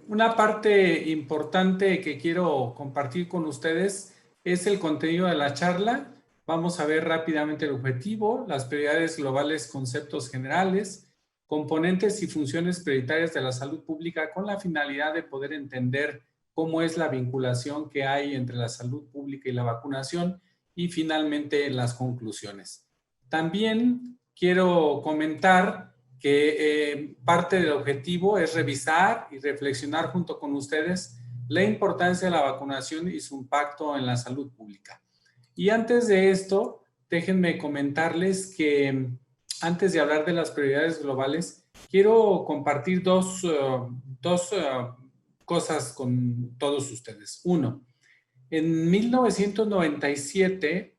Una parte importante que quiero compartir con ustedes es el contenido de la charla. Vamos a ver rápidamente el objetivo, las prioridades globales, conceptos generales, componentes y funciones prioritarias de la salud pública con la finalidad de poder entender cómo es la vinculación que hay entre la salud pública y la vacunación y finalmente las conclusiones. También quiero comentar que parte del objetivo es revisar y reflexionar junto con ustedes la importancia de la vacunación y su impacto en la salud pública. Y antes de esto, déjenme comentarles que antes de hablar de las prioridades globales, quiero compartir dos cosas con todos ustedes. Uno, en 1997,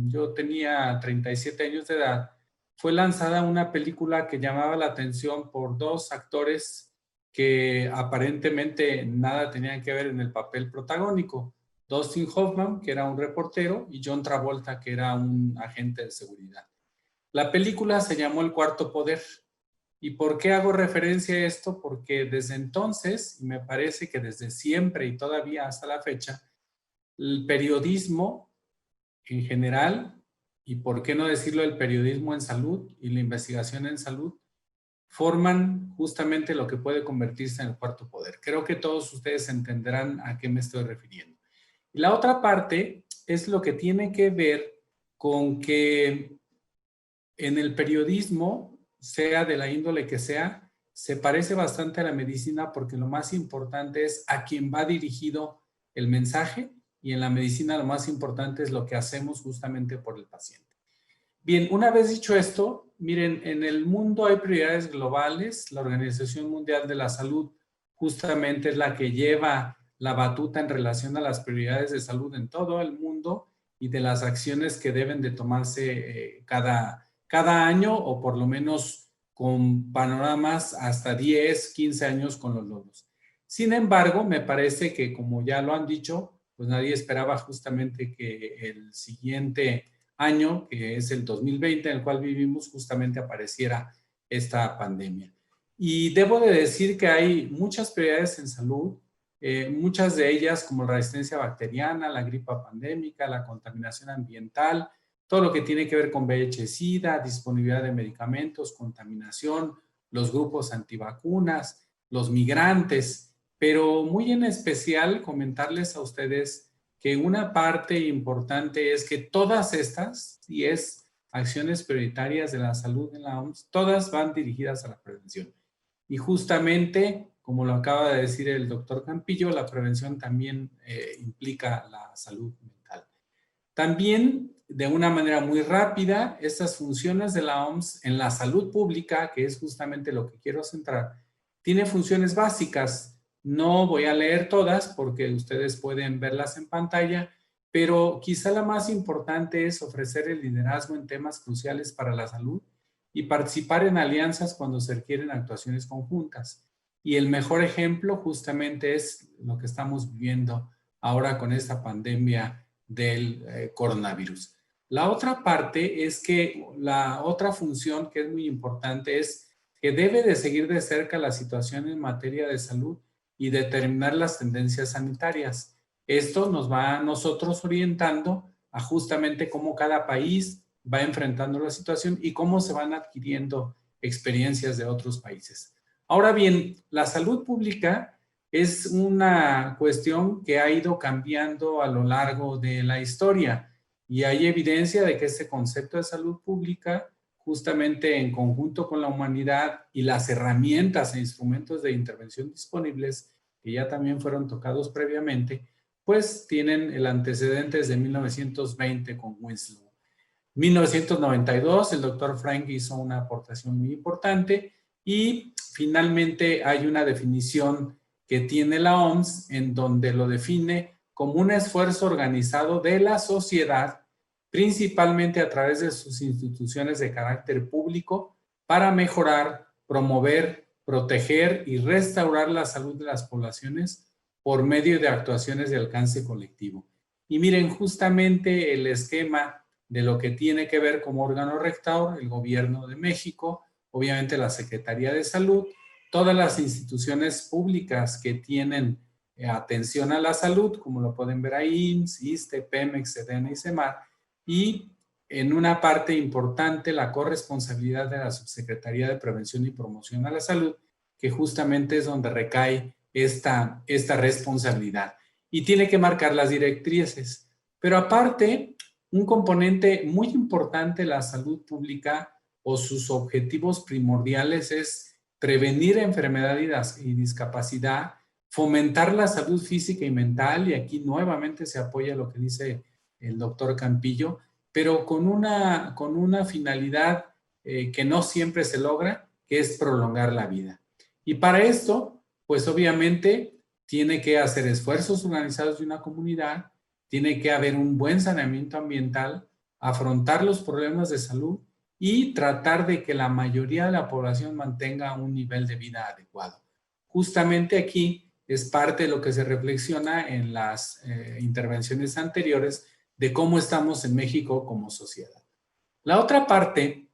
yo tenía 37 años de edad, fue lanzada una película que llamaba la atención por dos actores que aparentemente nada tenían que ver en el papel protagónico. Dustin Hoffman, que era un reportero, y John Travolta, que era un agente de seguridad. La película se llamó El Cuarto Poder. ¿Y por qué hago referencia a esto? Porque desde entonces, y me parece que desde siempre y todavía hasta la fecha, el periodismo en general, y por qué no decirlo, el periodismo en salud y la investigación en salud, forman justamente lo que puede convertirse en el cuarto poder. Creo que todos ustedes entenderán a qué me estoy refiriendo. Y la otra parte es lo que tiene que ver con que en el periodismo, sea de la índole que sea, se parece bastante a la medicina porque lo más importante es a quién va dirigido el mensaje, y en la medicina lo más importante es lo que hacemos justamente por el paciente. Bien, una vez dicho esto, miren, en el mundo hay prioridades globales. La Organización Mundial de la Salud justamente es la que lleva la batuta en relación a las prioridades de salud en todo el mundo y de las acciones que deben de tomarse cada año, o por lo menos con panoramas hasta 10, 15 años con los logros. Sin embargo, me parece que, como ya lo han dicho, pues nadie esperaba justamente que el siguiente año, que es el 2020, en el cual vivimos, justamente apareciera esta pandemia. Y debo de decir que hay muchas prioridades en salud, muchas de ellas como la resistencia bacteriana, la gripa pandémica, la contaminación ambiental, todo lo que tiene que ver con VIH-Sida, disponibilidad de medicamentos, contaminación, los grupos antivacunas, los migrantes, pero muy en especial comentarles a ustedes que una parte importante es que todas estas 10 acciones prioritarias de la salud en la OMS, todas van dirigidas a la prevención. Y justamente, como lo acaba de decir el doctor Campillo, la prevención también implica la salud mental. También, de una manera muy rápida, estas funciones de la OMS en la salud pública, que es justamente lo que quiero centrar, tiene funciones básicas. No voy a leer todas porque ustedes pueden verlas en pantalla, pero quizá la más importante es ofrecer el liderazgo en temas cruciales para la salud y participar en alianzas cuando se requieren actuaciones conjuntas. Y el mejor ejemplo justamente es lo que estamos viviendo ahora con esta pandemia del coronavirus. La otra parte es que la otra función que es muy importante es que debe de seguir de cerca la situación en materia de salud y determinar las tendencias sanitarias. Esto nos va a nosotros orientando a justamente cómo cada país va enfrentando la situación y cómo se van adquiriendo experiencias de otros países. Ahora bien, la salud pública es una cuestión que ha ido cambiando a lo largo de la historia, y hay evidencia de que este concepto de salud pública, justamente en conjunto con la humanidad y las herramientas e instrumentos de intervención disponibles, que ya también fueron tocados previamente, pues tienen el antecedente desde 1920 con Winslow. 1992, el doctor Frank hizo una aportación muy importante, y finalmente hay una definición que tiene la OMS en donde lo define como un esfuerzo organizado de la sociedad, principalmente a través de sus instituciones de carácter público, para mejorar, promover, proteger y restaurar la salud de las poblaciones por medio de actuaciones de alcance colectivo. Y miren, justamente el esquema de lo que tiene que ver como órgano rector, el Gobierno de México, obviamente la Secretaría de Salud, todas las instituciones públicas que tienen atención a la salud, como lo pueden ver ahí, IMSS, ISSSTE, Pemex, SEDENA y SEMAR, y en una parte importante la corresponsabilidad de la Subsecretaría de Prevención y Promoción a la Salud, que justamente es donde recae esta responsabilidad y tiene que marcar las directrices. Pero aparte, un componente muy importante de la salud pública o sus objetivos primordiales es prevenir enfermedad y discapacidad, fomentar la salud física y mental, y aquí nuevamente se apoya lo que dice el doctor Campillo, pero con una finalidad que no siempre se logra, que es prolongar la vida. Y para esto, pues obviamente tiene que hacer esfuerzos organizados de una comunidad, tiene que haber un buen saneamiento ambiental, afrontar los problemas de salud y tratar de que la mayoría de la población mantenga un nivel de vida adecuado. Justamente aquí es parte de lo que se reflexiona en las intervenciones anteriores de cómo estamos en México como sociedad. La otra parte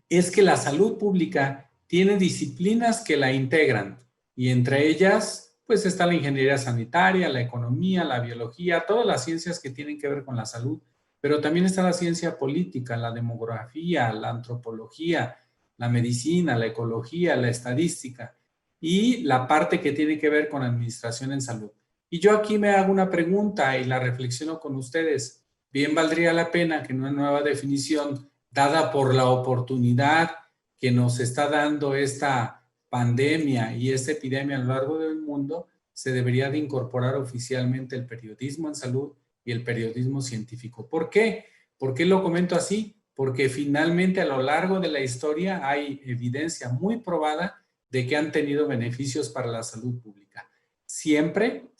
es que la salud pública tiene disciplinas que la integran y entre ellas pues está la ingeniería sanitaria, la economía, la biología, todas las ciencias que tienen que ver con la salud, pero también está la ciencia política, la demografía, la antropología, la medicina, la ecología, la estadística y la parte que tiene que ver con administración en salud. Y yo aquí me hago una pregunta y la reflexiono con ustedes. Bien valdría la pena que en una nueva definición dada por la oportunidad que nos está dando esta pandemia y esta epidemia a lo largo del mundo, se debería de incorporar oficialmente el periodismo en salud y el periodismo científico. ¿Por qué? ¿Por qué lo comento así? Porque finalmente a lo largo de la historia hay evidencia muy probada de que han tenido beneficios para la salud pública. Siempre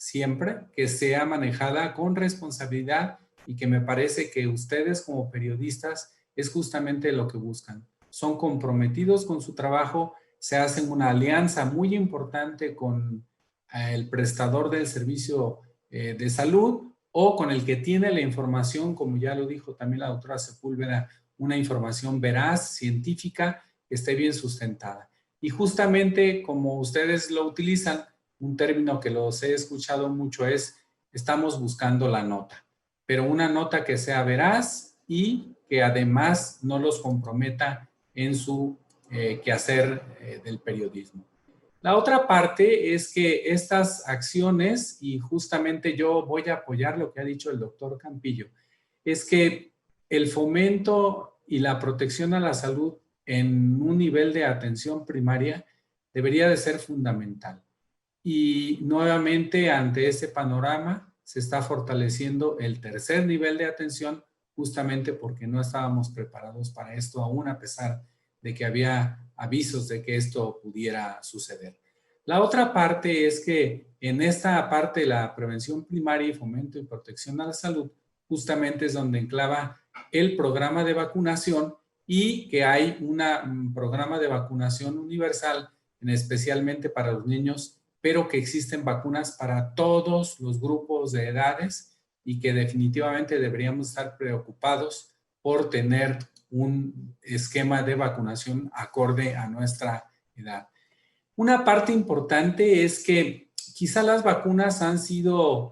que sea manejada con responsabilidad y que me parece que ustedes como periodistas es justamente lo que buscan. Son comprometidos con su trabajo, se hacen una alianza muy importante con el prestador del servicio de salud o con el que tiene la información, como ya lo dijo también la doctora Sepúlveda, una información veraz, científica, que esté bien sustentada. Y justamente como ustedes lo utilizan, un término que los he escuchado mucho es, estamos buscando la nota, pero una nota que sea veraz y que además no los comprometa en su quehacer del periodismo. La otra parte es que estas acciones, y justamente yo voy a apoyar lo que ha dicho el doctor Campillo, es que el fomento y la protección a la salud en un nivel de atención primaria debería de ser fundamental. Y nuevamente ante ese panorama se está fortaleciendo el tercer nivel de atención justamente porque no estábamos preparados para esto aún a pesar de que había avisos de que esto pudiera suceder. La otra parte es que en esta parte de la prevención primaria y fomento y protección a la salud justamente es donde enclava el programa de vacunación y que hay un programa de vacunación universal especialmente para los niños, pero que existen vacunas para todos los grupos de edades y que definitivamente deberíamos estar preocupados por tener un esquema de vacunación acorde a nuestra edad. Una parte importante es que quizá las vacunas han sido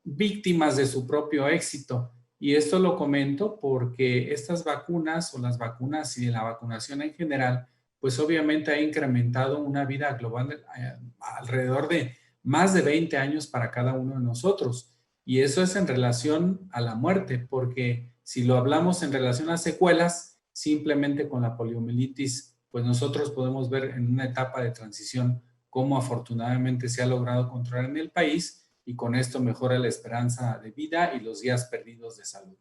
víctimas de su propio éxito. Y esto lo comento porque estas vacunas o las vacunas y la vacunación en general pues obviamente ha incrementado una vida global alrededor de más de 20 años para cada uno de nosotros. Y eso es en relación a la muerte, porque si lo hablamos en relación a secuelas, simplemente con la poliomielitis, pues nosotros podemos ver en una etapa de transición cómo afortunadamente se ha logrado controlar en el país y con esto mejora la esperanza de vida y los días perdidos de salud.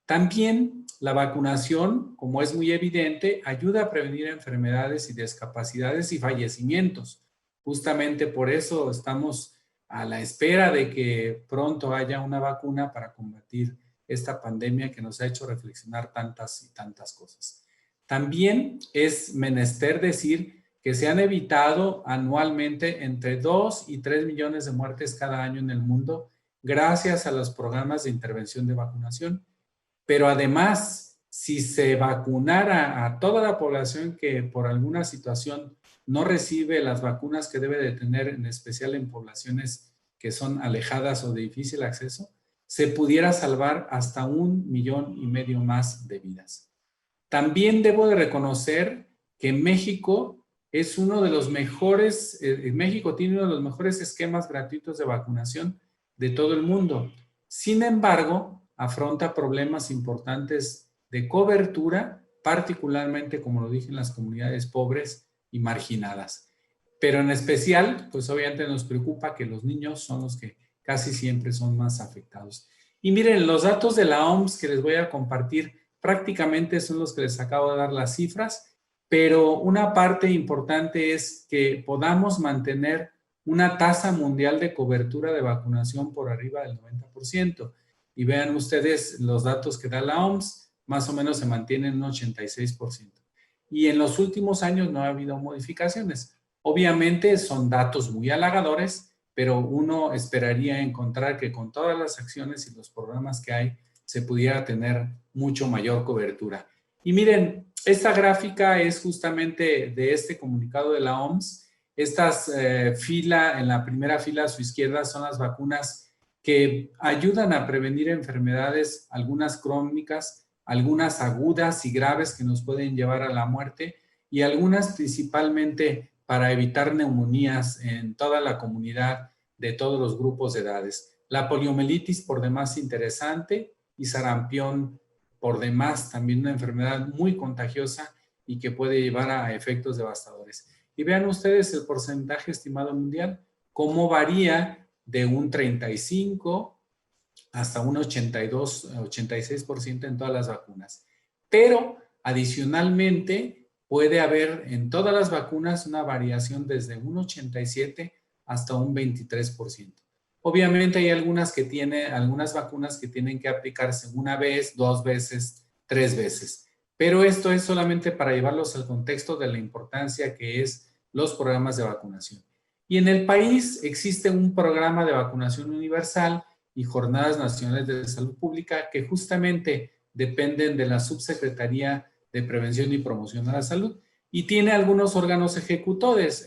También la vacunación, como es muy evidente, ayuda a prevenir enfermedades y discapacidades y fallecimientos. Justamente por eso estamos a la espera de que pronto haya una vacuna para combatir esta pandemia que nos ha hecho reflexionar tantas y tantas cosas. También es menester decir que se han evitado anualmente entre 2 y 3 millones de muertes cada año en el mundo gracias a los programas de intervención de vacunación. Pero además si se vacunara a toda la población que por alguna situación no recibe las vacunas que debe de tener, en especial en poblaciones que son alejadas o de difícil acceso, se pudiera salvar hasta 1,5 millones más de vidas. También debo de reconocer que México es uno de los mejores, México tiene uno de los mejores esquemas gratuitos de vacunación de todo el mundo. Sin embargo, afronta problemas importantes de cobertura, particularmente, como lo dije, en las comunidades pobres y marginadas. Pero en especial, pues obviamente nos preocupa que los niños son los que casi siempre son más afectados. Y miren, los datos de la OMS que les voy a compartir prácticamente son los que les acabo de dar las cifras, pero una parte importante es que podamos mantener una tasa mundial de cobertura de vacunación por arriba del 90%. Y vean ustedes los datos que da la OMS, más o menos se mantienen en un 86%. Y en los últimos años no ha habido modificaciones. Obviamente son datos muy halagadores, pero uno esperaría encontrar que con todas las acciones y los programas que hay, se pudiera tener mucho mayor cobertura. Y miren, esta gráfica es justamente de este comunicado de la OMS. Estas en la primera fila a su izquierda son las vacunas que ayudan a prevenir enfermedades, algunas crónicas, algunas agudas y graves que nos pueden llevar a la muerte, y algunas principalmente para evitar neumonías en toda la comunidad de todos los grupos de edades. La poliomielitis, por demás interesante, y sarampión, por demás también una enfermedad muy contagiosa y que puede llevar a efectos devastadores. Y vean ustedes el porcentaje estimado mundial, cómo varía de un 35 hasta un 82, 86% en todas las vacunas. Pero adicionalmente puede haber en todas las vacunas una variación desde un 87 hasta un 23%. Obviamente hay algunas vacunas que tienen que aplicarse una vez, 2 veces, 3 veces. Pero esto es solamente para llevarlos al contexto de la importancia que es los programas de vacunación. Y en el país existe un programa de vacunación universal y jornadas nacionales de salud pública que justamente dependen de la Subsecretaría de Prevención y Promoción de la Salud y tiene algunos órganos ejecutores.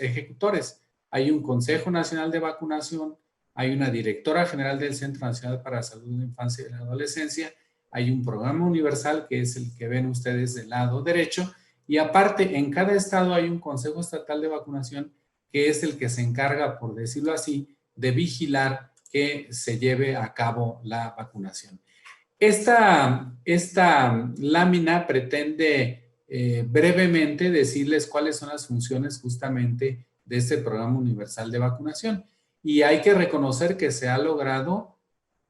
Hay un Consejo Nacional de Vacunación, hay una directora general del Centro Nacional para la Salud de la Infancia y la Adolescencia, hay un programa universal que es el que ven ustedes del lado derecho, y aparte en cada estado hay un Consejo Estatal de Vacunación que es el que se encarga, por decirlo así, de vigilar que se lleve a cabo la vacunación. Esta lámina pretende brevemente decirles cuáles son las funciones justamente de este programa universal de vacunación. Y hay que reconocer que se ha logrado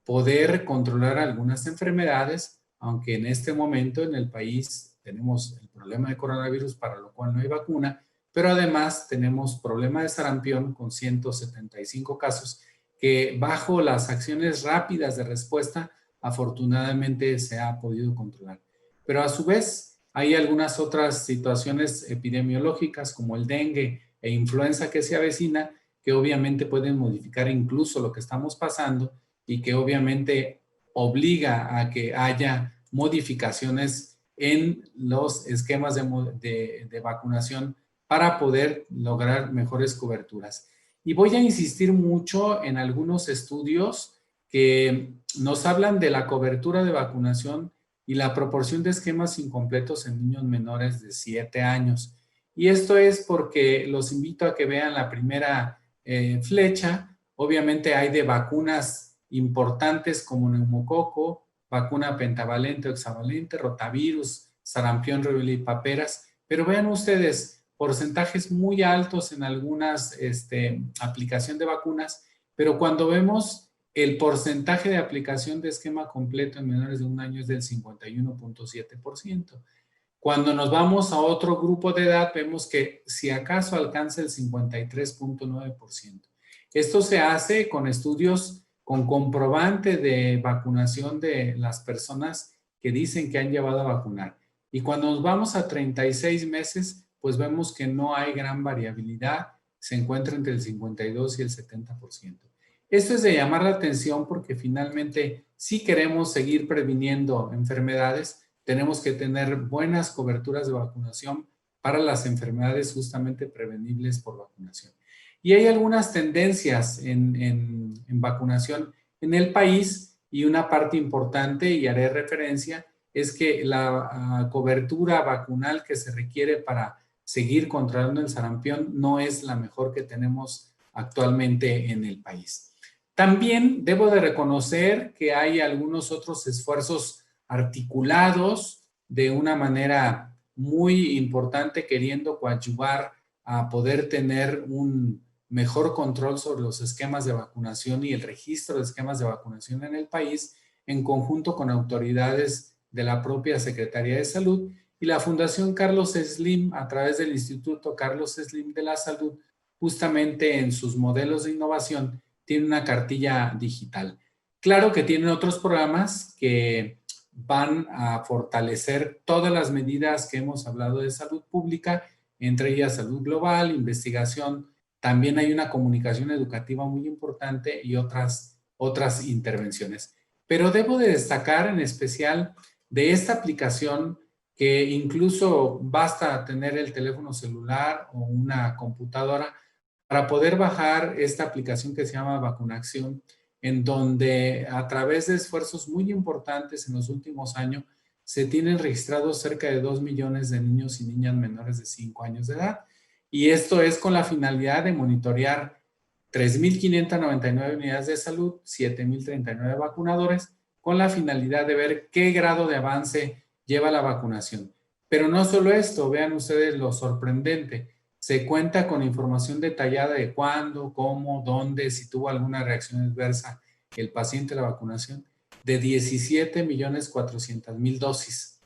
poder controlar algunas enfermedades, aunque en este momento en el país tenemos el problema de coronavirus para lo cual no hay vacuna, pero además tenemos problema de sarampión con 175 casos que bajo las acciones rápidas de respuesta afortunadamente se ha podido controlar. Pero a su vez hay algunas otras situaciones epidemiológicas como el dengue e influenza que se avecina que obviamente pueden modificar incluso lo que estamos pasando y que obviamente obliga a que haya modificaciones en los esquemas de vacunación para poder lograr mejores coberturas. Y voy a insistir mucho en algunos estudios que nos hablan de la cobertura de vacunación y la proporción de esquemas incompletos en niños menores de 7 años. Y esto es porque los invito a que vean la primera flecha. Obviamente hay de vacunas importantes como neumococo, vacuna pentavalente o hexavalente, rotavirus, sarampión, rubiola y paperas, pero vean ustedes porcentajes muy altos en algunas aplicación de vacunas, pero cuando vemos el porcentaje de aplicación de esquema completo en menores de 1 año es del 51.7%. Cuando nos vamos a otro grupo de edad, vemos que si acaso alcanza el 53.9%. Esto se hace con estudios con comprobante de vacunación de las personas que dicen que han llevado a vacunar. Y cuando nos vamos a 36 meses, pues vemos que no hay gran variabilidad, se encuentra entre el 52 y el 70%. Esto es de llamar la atención porque finalmente sí queremos seguir previniendo enfermedades, tenemos que tener buenas coberturas de vacunación para las enfermedades justamente prevenibles por vacunación. Y hay algunas tendencias en vacunación en el país, y una parte importante, y haré referencia, es que la cobertura vacunal que se requiere para seguir controlando el sarampión no es la mejor que tenemos actualmente en el país. También debo de reconocer que hay algunos otros esfuerzos articulados de una manera muy importante, queriendo coadyuvar a poder tener un mejor control sobre los esquemas de vacunación y el registro de esquemas de vacunación en el país, en conjunto con autoridades de la propia Secretaría de Salud y la Fundación Carlos Slim, a través del Instituto Carlos Slim de la Salud, justamente en sus modelos de innovación, tiene una cartilla digital. Claro que tienen otros programas que van a fortalecer todas las medidas que hemos hablado de salud pública, entre ellas salud global, investigación. También hay una comunicación educativa muy importante y otras intervenciones. Pero debo de destacar en especial de esta aplicación, que incluso basta tener el teléfono celular o una computadora para poder bajar esta aplicación que se llama Vacunación, en donde a través de esfuerzos muy importantes en los últimos años se tienen registrados cerca de 2 millones de niños y niñas menores de 5 años de edad. Y esto es con la finalidad de monitorear 3.599 unidades de salud, 7.039 vacunadores, con la finalidad de ver qué grado de avance lleva la vacunación. Pero no solo esto, vean ustedes lo sorprendente. Se cuenta con información detallada de cuándo, cómo, dónde, si tuvo alguna reacción adversa el paciente a la vacunación, de 17.400.000 dosis.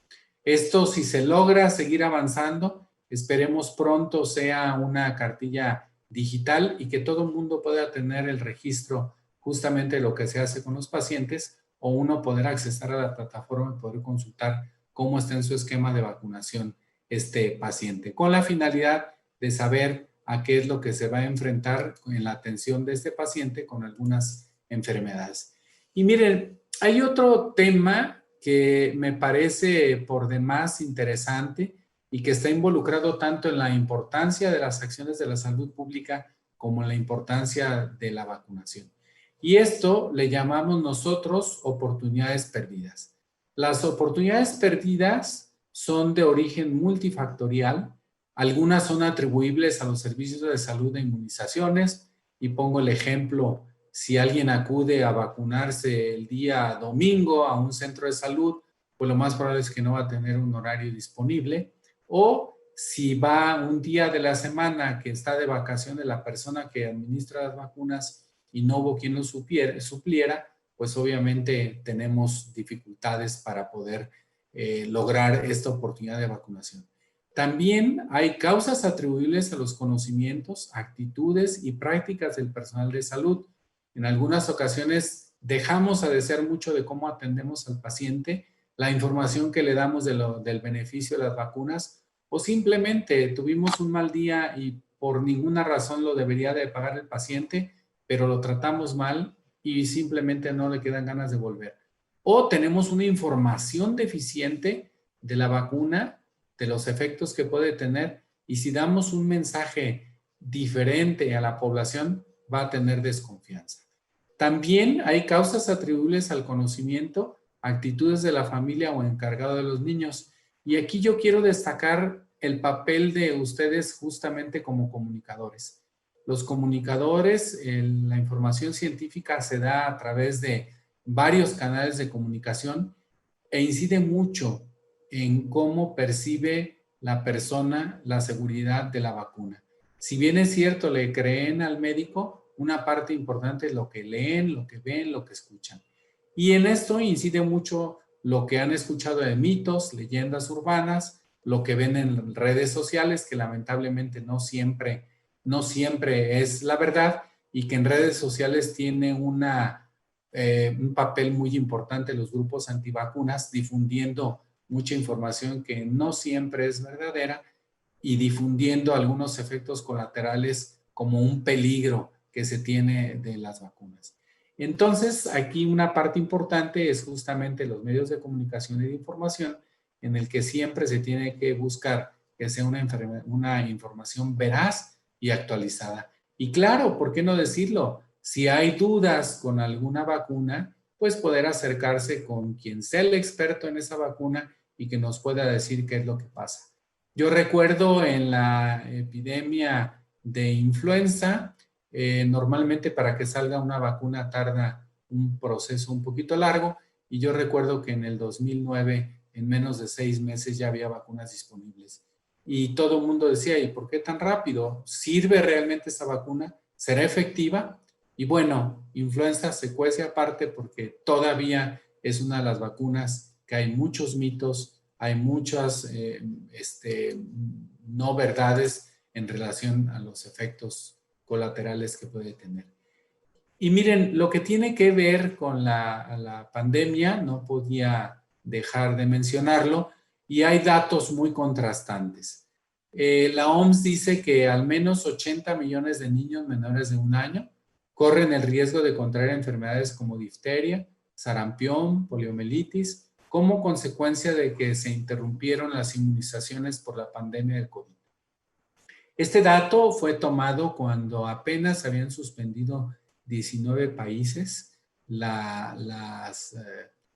Esto, si se logra seguir avanzando, esperemos pronto sea una cartilla digital y que todo el mundo pueda tener el registro justamente de lo que se hace con los pacientes, o uno poder acceder a la plataforma y poder consultar cómo está en su esquema de vacunación este paciente, con la finalidad de saber a qué es lo que se va a enfrentar en la atención de este paciente con algunas enfermedades. Y miren, hay otro tema que me parece por demás interesante y que está involucrado tanto en la importancia de las acciones de la salud pública como en la importancia de la vacunación. Y esto le llamamos nosotros oportunidades perdidas. Las oportunidades perdidas son de origen multifactorial. Algunas son atribuibles a los servicios de salud de inmunizaciones, y pongo el ejemplo: si alguien acude a vacunarse el día domingo a un centro de salud, pues lo más probable es que no va a tener un horario disponible. O si va un día de la semana que está de vacaciones la persona que administra las vacunas y no hubo quien lo supliera, pues obviamente tenemos dificultades para poder lograr esta oportunidad de vacunación. También hay causas atribuibles a los conocimientos, actitudes y prácticas del personal de salud. En algunas ocasiones dejamos a desear mucho de cómo atendemos al paciente, la información que le damos del beneficio de las vacunas, o simplemente tuvimos un mal día y por ninguna razón lo debería de pagar el paciente, pero lo tratamos mal y simplemente no le quedan ganas de volver. O tenemos una información deficiente de la vacuna, de los efectos que puede tener, y si damos un mensaje diferente a la población, va a tener desconfianza. También hay causas atribuibles al conocimiento, actitudes de la familia o encargado de los niños. Y aquí yo quiero destacar el papel de ustedes justamente como comunicadores. Los comunicadores, la información científica se da a través de varios canales de comunicación e incide mucho en cómo percibe la persona la seguridad de la vacuna. Si bien es cierto, le creen al médico, una parte importante es lo que leen, lo que ven, lo que escuchan. Y en esto incide mucho lo que han escuchado de mitos, leyendas urbanas, lo que ven en redes sociales, que lamentablemente no siempre es la verdad, y que en redes sociales tiene un papel muy importante los grupos antivacunas, difundiendo mucha información que no siempre es verdadera y difundiendo algunos efectos colaterales como un peligro que se tiene de las vacunas. Entonces, aquí una parte importante es justamente los medios de comunicación y de información en el que siempre se tiene que buscar que sea una información veraz y actualizada. Y claro, ¿por qué no decirlo? Si hay dudas con alguna vacuna, pues poder acercarse con quien sea el experto en esa vacuna y que nos pueda decir qué es lo que pasa. Yo recuerdo en la epidemia de influenza, normalmente para que salga una vacuna tarda un proceso un poquito largo, y yo recuerdo que en el 2009, en menos de 6 meses, ya había vacunas disponibles. Y todo el mundo decía, ¿y por qué tan rápido? ¿Sirve realmente esa vacuna? ¿Será efectiva? Y bueno, influenza se cuece aparte porque todavía es una de las vacunas que hay muchos mitos, hay muchas no verdades en relación a los efectos colaterales que puede tener. Y miren, lo que tiene que ver con la pandemia, no podía dejar de mencionarlo, y hay datos muy contrastantes. La OMS dice que al menos 80 millones de niños menores de 1 año corren el riesgo de contraer enfermedades como difteria, sarampión, poliomielitis, como consecuencia de que se interrumpieron las inmunizaciones por la pandemia del COVID. Este dato fue tomado cuando apenas habían suspendido 19 países las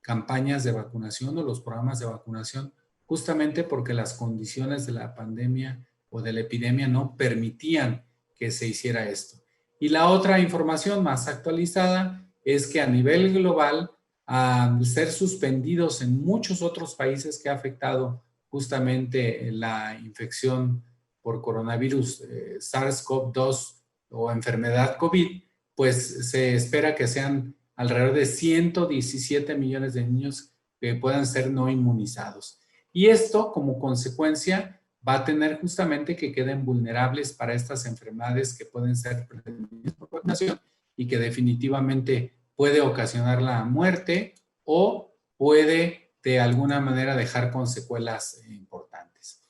campañas de vacunación o los programas de vacunación, justamente porque las condiciones de la pandemia o de la epidemia no permitían que se hiciera esto. Y la otra información más actualizada es que a nivel global, al ser suspendidos en muchos otros países que ha afectado justamente la infección por coronavirus SARS-CoV-2 o enfermedad COVID, pues se espera que sean alrededor de 117 millones de niños que puedan ser no inmunizados. Y esto, como consecuencia, va a tener justamente que queden vulnerables para estas enfermedades que pueden ser prevenidas por vacunación y que definitivamente puede ocasionar la muerte o puede de alguna manera dejar con secuelas importantes.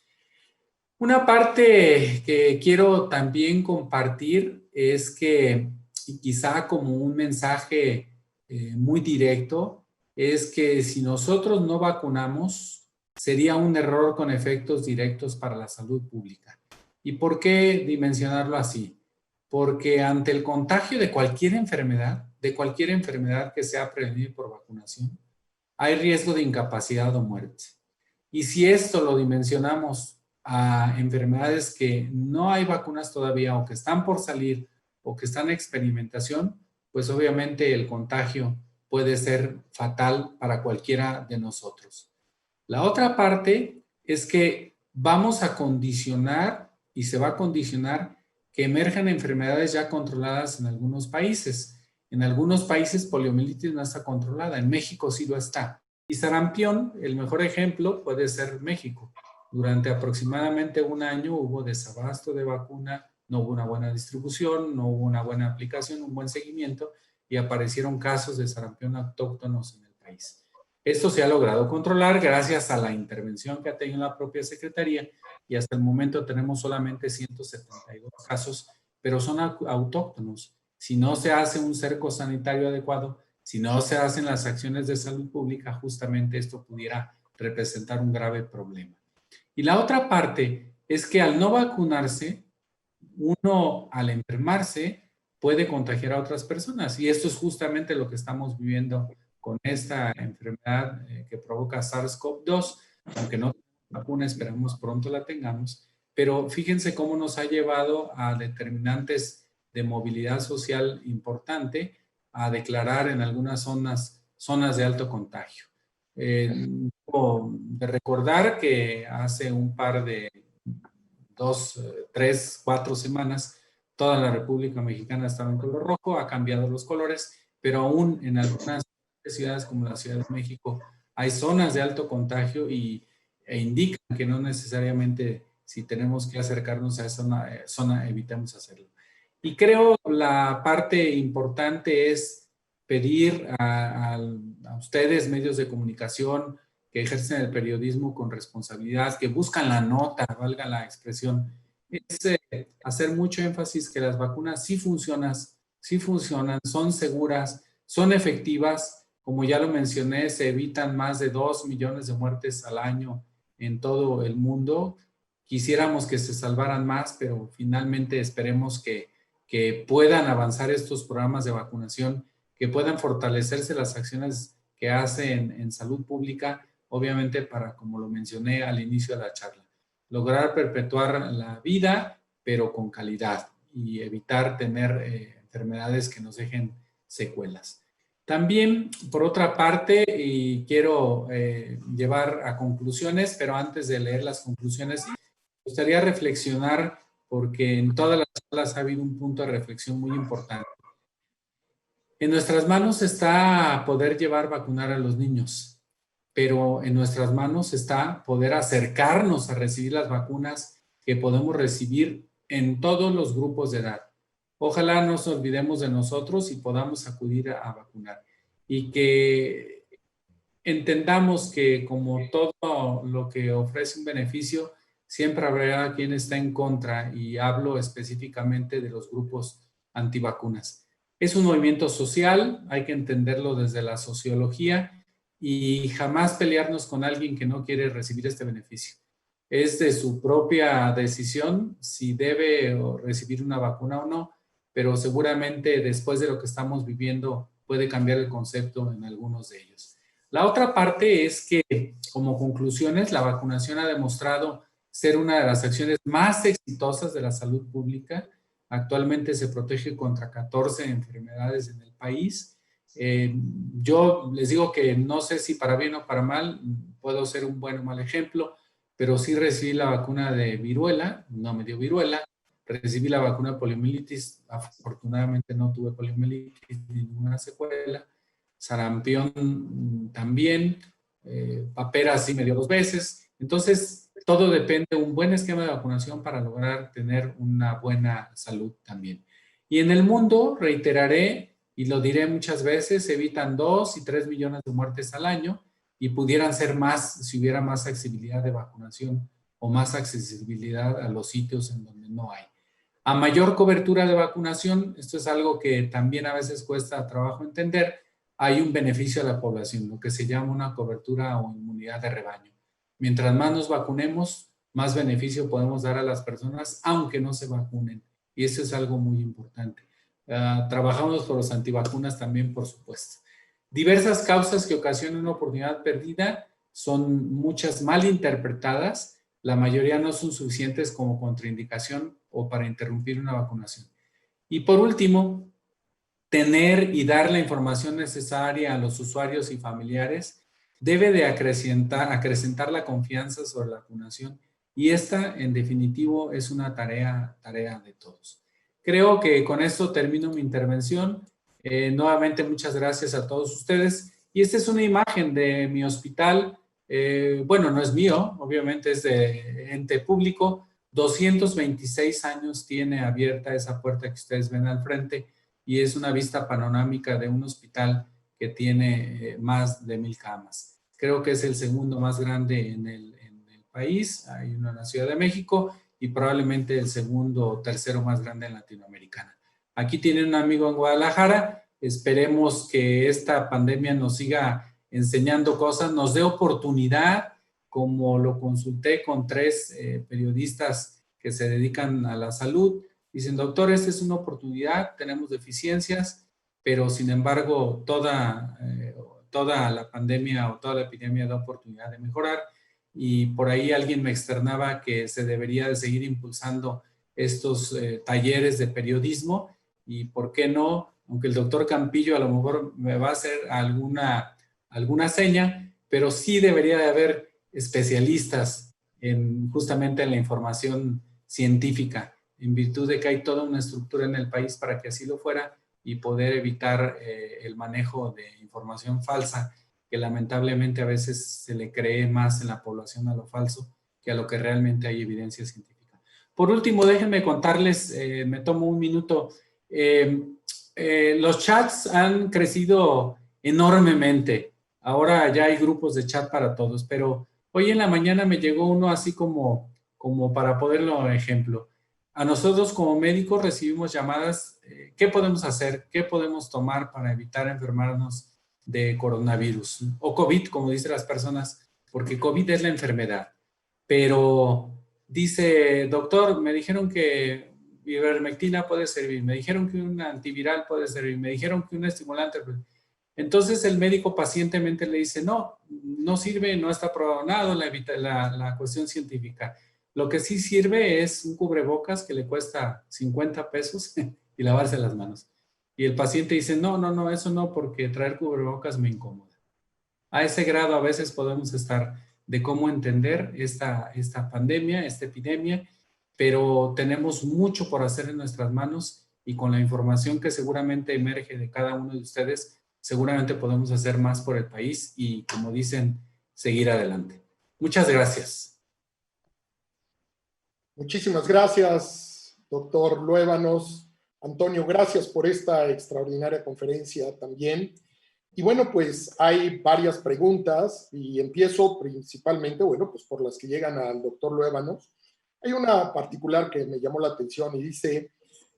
Una parte que quiero también compartir es que, y quizá como un mensaje muy directo, es que si nosotros no vacunamos, sería un error con efectos directos para la salud pública. ¿Y por qué dimensionarlo así? Porque ante el contagio de cualquier enfermedad que sea prevenida por vacunación, hay riesgo de incapacidad o muerte. Y si esto lo dimensionamos a enfermedades que no hay vacunas todavía o que están por salir o que están en experimentación, pues obviamente el contagio puede ser fatal para cualquiera de nosotros. La otra parte es que vamos a condicionar y se va a condicionar que emerjan enfermedades ya controladas en algunos países. En algunos países poliomielitis no está controlada, en México sí lo está. Y sarampión, el mejor ejemplo puede ser México. Durante aproximadamente 1 año hubo desabasto de vacuna, no hubo una buena distribución, no hubo una buena aplicación, un buen seguimiento, y aparecieron casos de sarampión autóctonos en el país. Esto se ha logrado controlar gracias a la intervención que ha tenido la propia Secretaría, y hasta el momento tenemos solamente 172 casos, pero son autóctonos. Si no se hace un cerco sanitario adecuado, si no se hacen las acciones de salud pública, justamente esto pudiera representar un grave problema. Y la otra parte es que al no vacunarse, uno al enfermarse puede contagiar a otras personas. Y esto es justamente lo que estamos viviendo con esta enfermedad que provoca SARS-CoV-2, aunque no vacuna, esperamos pronto la tengamos. Pero fíjense cómo nos ha llevado a determinantes de movilidad social importante a declarar en algunas zonas de alto contagio. De recordar que hace un par de 2, 3, 4 semanas, toda la República Mexicana estaba en color rojo, ha cambiado los colores, pero aún en algunas ciudades como la Ciudad de México hay zonas de alto contagio e indican que no necesariamente si tenemos que acercarnos a esa zona evitamos hacerlo. Y creo la parte importante es pedir a ustedes, medios de comunicación, que ejercen el periodismo con responsabilidad, que buscan la nota, valga la expresión, es hacer mucho énfasis que las vacunas sí funcionan, son seguras, son efectivas. Como ya lo mencioné, se evitan más de 2 millones de muertes al año en todo el mundo. Quisiéramos que se salvaran más, pero finalmente esperemos que puedan avanzar estos programas de vacunación, que puedan fortalecerse las acciones que hacen en salud pública, obviamente para, como lo mencioné al inicio de la charla, lograr perpetuar la vida, pero con calidad y evitar tener enfermedades que nos dejen secuelas. También, por otra parte, y quiero llevar a conclusiones, pero antes de leer las conclusiones, me gustaría reflexionar, porque en todas las salas ha habido un punto de reflexión muy importante. En nuestras manos está poder llevar vacunar a los niños, pero en nuestras manos está poder acercarnos a recibir las vacunas que podemos recibir en todos los grupos de edad. Ojalá no nos olvidemos de nosotros y podamos acudir a vacunar. Y que entendamos que como todo lo que ofrece un beneficio, siempre habrá quien está en contra, y hablo específicamente de los grupos antivacunas. Es un movimiento social, hay que entenderlo desde la sociología y jamás pelearnos con alguien que no quiere recibir este beneficio. Es de su propia decisión si debe recibir una vacuna o no, pero seguramente después de lo que estamos viviendo puede cambiar el concepto en algunos de ellos. La otra parte es que, como conclusiones, la vacunación ha demostrado ser una de las acciones más exitosas de la salud pública. Actualmente se protege contra 14 enfermedades en el país. Yo les digo que no sé si para bien o para mal, puedo ser un buen o mal ejemplo, pero sí recibí la vacuna de viruela, no me dio viruela. Recibí la vacuna de poliomielitis, afortunadamente no tuve poliomielitis ni ninguna secuela. Sarampión también, papera sí me dio 2 veces. Entonces, todo depende de un buen esquema de vacunación para lograr tener una buena salud también. Y en el mundo, reiteraré y lo diré muchas veces, se evitan 2 y 3 millones de muertes al año y pudieran ser más si hubiera más accesibilidad de vacunación o más accesibilidad a los sitios en donde no hay. A mayor cobertura de vacunación, esto es algo que también a veces cuesta trabajo entender, hay un beneficio a la población, lo que se llama una cobertura o inmunidad de rebaño. Mientras más nos vacunemos, más beneficio podemos dar a las personas, aunque no se vacunen. Y eso es algo muy importante. Trabajamos por los antivacunas también, por supuesto. Diversas causas que ocasionan una oportunidad perdida son muchas mal interpretadas. La mayoría no son suficientes como contraindicación o para interrumpir una vacunación. Y por último, tener y dar la información necesaria a los usuarios y familiares debe de acrecentar la confianza sobre la vacunación, y esta, en definitivo, es una tarea de todos. Creo que con esto termino mi intervención. Nuevamente, muchas gracias a todos ustedes. Y esta es una imagen de mi hospital. Bueno, no es mío, obviamente es de ente público. 226 años tiene abierta esa puerta que ustedes ven al frente, y es una vista panorámica de un hospital que tiene más de 1,000 camas. Creo que es el segundo más grande en el país. Hay uno en la Ciudad de México y probablemente el segundo o tercero más grande en Latinoamérica. Aquí tienen un amigo en Guadalajara. Esperemos que esta pandemia nos siga enseñando cosas, nos dé oportunidad, como lo consulté con 3 periodistas que se dedican a la salud. Dicen, doctor, esta es una oportunidad, tenemos deficiencias, pero sin embargo toda la pandemia o toda la epidemia da oportunidad de mejorar. Y por ahí alguien me externaba que se debería de seguir impulsando estos talleres de periodismo, y por qué no, aunque el doctor Campillo a lo mejor me va a hacer alguna seña, pero sí debería de haber especialistas justamente en la información científica, en virtud de que hay toda una estructura en el país para que así lo fuera, y poder evitar el manejo de información falsa, que lamentablemente a veces se le cree más en la población a lo falso que a lo que realmente hay evidencia científica. Por último, déjenme contarles, me tomo un minuto, los chats han crecido enormemente. Ahora ya hay grupos de chat para todos, pero hoy en la mañana me llegó uno así como para ponerlo ejemplo. A nosotros como médicos recibimos llamadas, ¿qué podemos hacer? ¿Qué podemos tomar para evitar enfermarnos de coronavirus? O COVID, como dicen las personas, porque COVID es la enfermedad. pero dice, doctor, me dijeron que ivermectina puede servir, me dijeron que un antiviral puede servir, me dijeron que un estimulante. Entonces el médico pacientemente le dice, no, no sirve, no está probado nada la cuestión científica. Lo que sí sirve es un cubrebocas que le cuesta 50 pesos y lavarse las manos. Y el paciente dice, no, no, no, eso no, porque traer cubrebocas me incomoda. A ese grado a veces podemos estar de cómo entender esta pandemia, esta epidemia, pero tenemos mucho por hacer en nuestras manos y con la información que seguramente emerge de cada uno de ustedes, seguramente podemos hacer más por el país y, como dicen, seguir adelante. Muchas gracias. Muchísimas gracias, doctor Luébanos. Antonio, gracias por esta extraordinaria conferencia también. Y bueno, pues hay varias preguntas y empiezo principalmente, bueno, pues por las que llegan al doctor Luébanos. Hay una particular que me llamó la atención y dice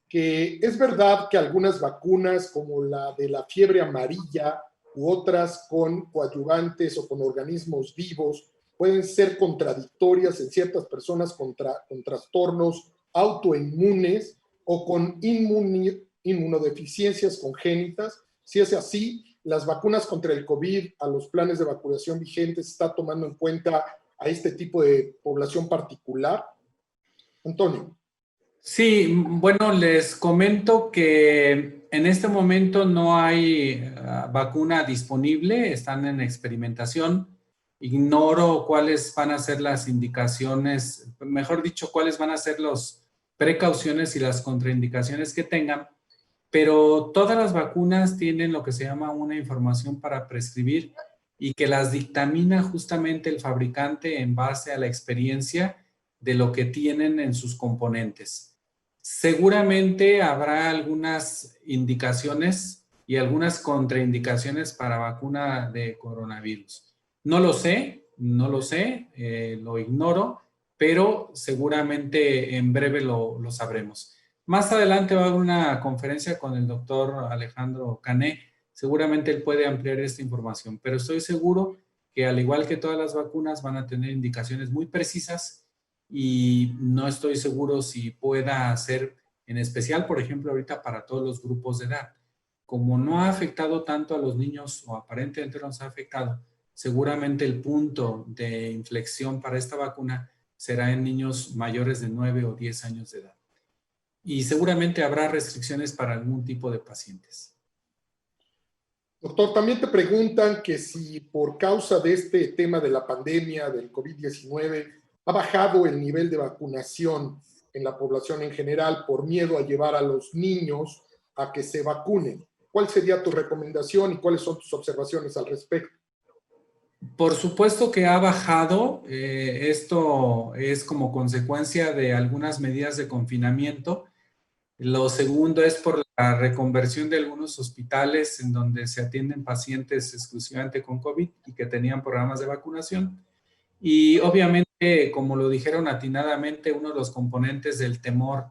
que es verdad que algunas vacunas como la de la fiebre amarilla u otras con coadyuvantes o con organismos vivos pueden ser contradictorias en ciertas personas con trastornos autoinmunes o con inmunodeficiencias congénitas. Si es así, las vacunas contra el COVID, a los planes de vacunación vigentes, ¿está tomando en cuenta a este tipo de población particular? Antonio. Sí, bueno, les comento que en este momento no hay vacuna disponible, están en experimentación. Ignoro cuáles van a ser las indicaciones, mejor dicho, cuáles van a ser las precauciones y las contraindicaciones que tengan, pero todas las vacunas tienen lo que se llama una información para prescribir y que las dictamina justamente el fabricante en base a la experiencia de lo que tienen en sus componentes. Seguramente habrá algunas indicaciones y algunas contraindicaciones para vacuna de coronavirus. No lo sé, lo ignoro, pero seguramente en breve lo sabremos. Más adelante va a haber una conferencia con el doctor Alejandro Cané. Seguramente él puede ampliar esta información, pero estoy seguro que al igual que todas las vacunas van a tener indicaciones muy precisas y no estoy seguro si pueda ser en especial, por ejemplo, ahorita para todos los grupos de edad. Como no ha afectado tanto a los niños o aparentemente no nos ha afectado, seguramente el punto de inflexión para esta vacuna será en niños mayores de 9 o 10 años de edad. Y seguramente habrá restricciones para algún tipo de pacientes. Doctor, también te preguntan que si por causa de este tema de la pandemia del COVID-19 ha bajado el nivel de vacunación en la población en general por miedo a llevar a los niños a que se vacunen. ¿Cuál sería tu recomendación y cuáles son tus observaciones al respecto? Por supuesto que ha bajado. Esto es como consecuencia de algunas medidas de confinamiento. Lo segundo es por la reconversión de algunos hospitales en donde se atienden pacientes exclusivamente con COVID y que tenían programas de vacunación. Y obviamente, como lo dijeron atinadamente, uno de los componentes del temor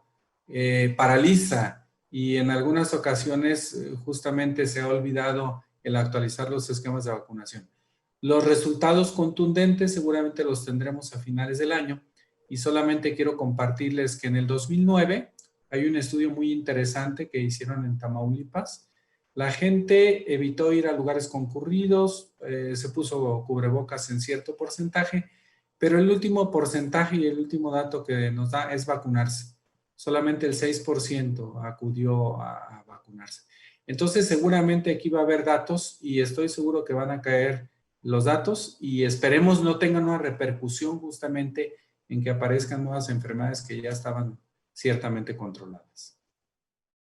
paraliza y en algunas ocasiones justamente se ha olvidado el actualizar los esquemas de vacunación. Los resultados contundentes seguramente los tendremos a finales del año y solamente quiero compartirles que en el 2009 hay un estudio muy interesante que hicieron en Tamaulipas. La gente evitó ir a lugares concurridos, se puso cubrebocas en cierto porcentaje, pero el último porcentaje y el último dato que nos da es vacunarse. Solamente el 6% acudió a vacunarse. Entonces, seguramente aquí va a haber datos y estoy seguro que van a caer los datos y esperemos no tengan una repercusión justamente en que aparezcan nuevas enfermedades que ya estaban ciertamente controladas.